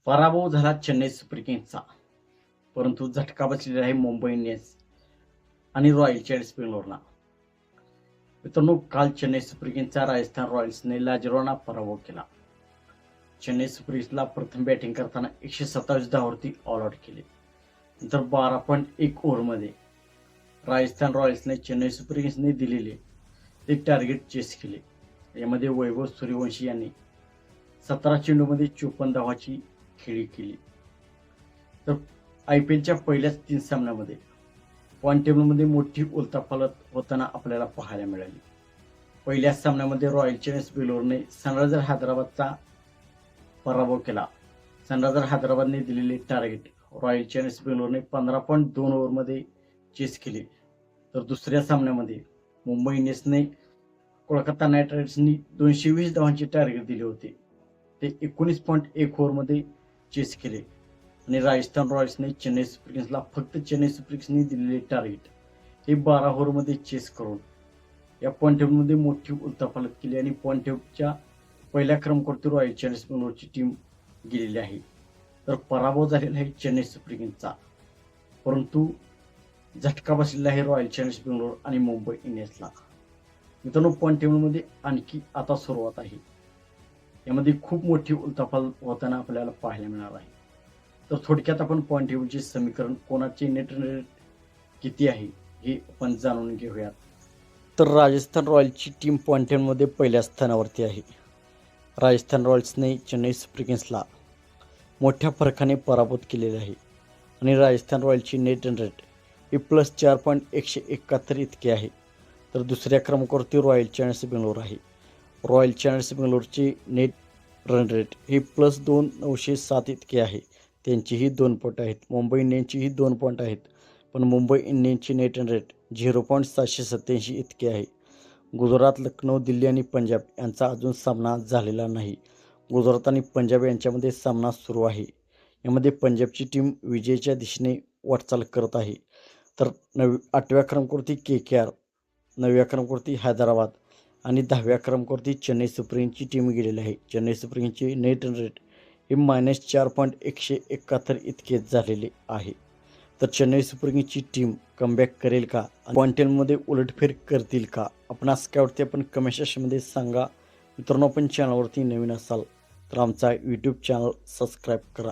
पराभव झाला चेन्नई सुपर किंग्सचा, परंतु झटका बसलेला आहे मुंबई इंडियन्स आणि रॉयल चॅलेंजर्स बेंगलोरला. मित्रांनो, काल चेन्नई सुपर किंग्सचा राजस्थान रॉयल्सने लाजिरवाणा पराभव केला. चेन्नई सुपर किंग्सला प्रथम बॅटिंग करताना 127 धावांवरती ऑल आउट केले. नंतर 12.1 ओव्हरमध्ये राजस्थान रॉयल्सने चेन्नई सुपर किंग्सने दिलेले ते टार्गेट चेस केले. यामध्ये वैभव सूर्यवंशी यांनी 17 चेंडूमध्ये 54 धावांची खेळी केली. तर IPLच्या पहिल्याच 3 सामन्यामध्ये पॉईंट टेबलमध्ये मोठी उलथापालथ होताना आपल्याला पाहायला मिळाली. पहिल्या सामन्यामध्ये रॉयल चॅलेंजर्स बेंगलोरने सनरायझर्स हैदराबादचा पराभव केला. सनरायझर्स हैदराबादने दिलेले टार्गेट रॉयल चॅलेंजर्स बेंगलोरने 15.2 ओव्हरमध्ये चेस केले. तर दुसऱ्या सामन्यामध्ये मुंबई इंडियन्सने कोलकाता नाईट रायडर्सनी 220 धावांचे टार्गेट दिले होते, ते 19.1 ओव्हरमध्ये चेस केले. आणि राजस्थान रॉयल्सने चेन्नई सुपर किंग्सला फक्त चेन्नई सुपर किंग्सने दिलेले टार्गेट हे 12 ओव्हरमध्ये चेस करून या पॉईंट टेबलमध्ये मोठी उलथापालथ केली आणि पॉईंट टेबलच्या पहिल्या क्रमांकावरती रॉयल चॅलेंजर्स बेंगलोरची टीम गेलेली आहे. तर पराभव झालेला आहे चेन्नई सुपर किंग्सचा, परंतु झटका बसलेला आहे रॉयल चॅलेंजर्स बेंगलोर आणि मुंबई इंडियन्सला. मित्रांनो, पॉईंट टेबलमध्ये आणखी आता सुरुवात आहे. यामध्ये खूप मोठी उलथापालथ होताना आपल्याला पाहायला मिळणार आहे. तर थोडक्यात आपण पॉईंट टेबलचे समीकरण, कोणाचे नेट रन रेट किती आहे हे आपण जाणून घेऊयात. तर राजस्थान रॉयल्सची टीम पॉईंट टेबलमध्ये पहिल्या स्थानावरती आहे. राजस्थान रॉयल्सने चेन्नई सुपर किंग्सला मोठ्या फरकाने पराभूत केलेले आहे आणि राजस्थान रॉयल्सची नेट रन रेट ही +4.171 इतकी आहे. तर दुसऱ्या क्रमांकावरती रॉयल चॅलेंजर्स बेंगलोर आहे. रॉयल चॅलेंजर्स बेंगलोरची नेट रन रेट ही +2,907 इतकी आहे. त्यांचीही 2 पॉईंट आहेत. मुंबई इंडियन्सचीही 2 पॉईंट आहेत, पण मुंबई इंडियन्सची नेट रन रेट 0.787 इतकी आहे. गुजरात, लखनौ, दिल्ली आणि पंजाब यांचा अजून सामना झालेला नाही. गुजरात आणि पंजाब यांच्यामध्ये सामना सुरू आहे. यामध्ये पंजाबची टीम विजयाच्या दिशेने वाटचाल करत आहे. तर 8व्या क्रमांकावरती KKR, 9व्या क्रमांकावरती हैदराबाद आणि 10व्या क्रमांकावरती चेन्नई सुपर किंग्सची टीम गेलेली आहे. चेन्नई सुपर किंग्सची नेट रन रेट हे -4.171 इतके झालेले आहे. तर चेन्नई सुपर किंग्सची टीम कमबॅक करेल का? पॉईंट टेबलमध्ये उलटफेर करतील का? आपणास काय वाटते आपण कमेंट सेक्शनमध्ये सांगा. मित्रांनो, आपण चॅनलवरती नवीन असाल तर आमचा यूट्यूब चॅनल सबस्क्राईब करा.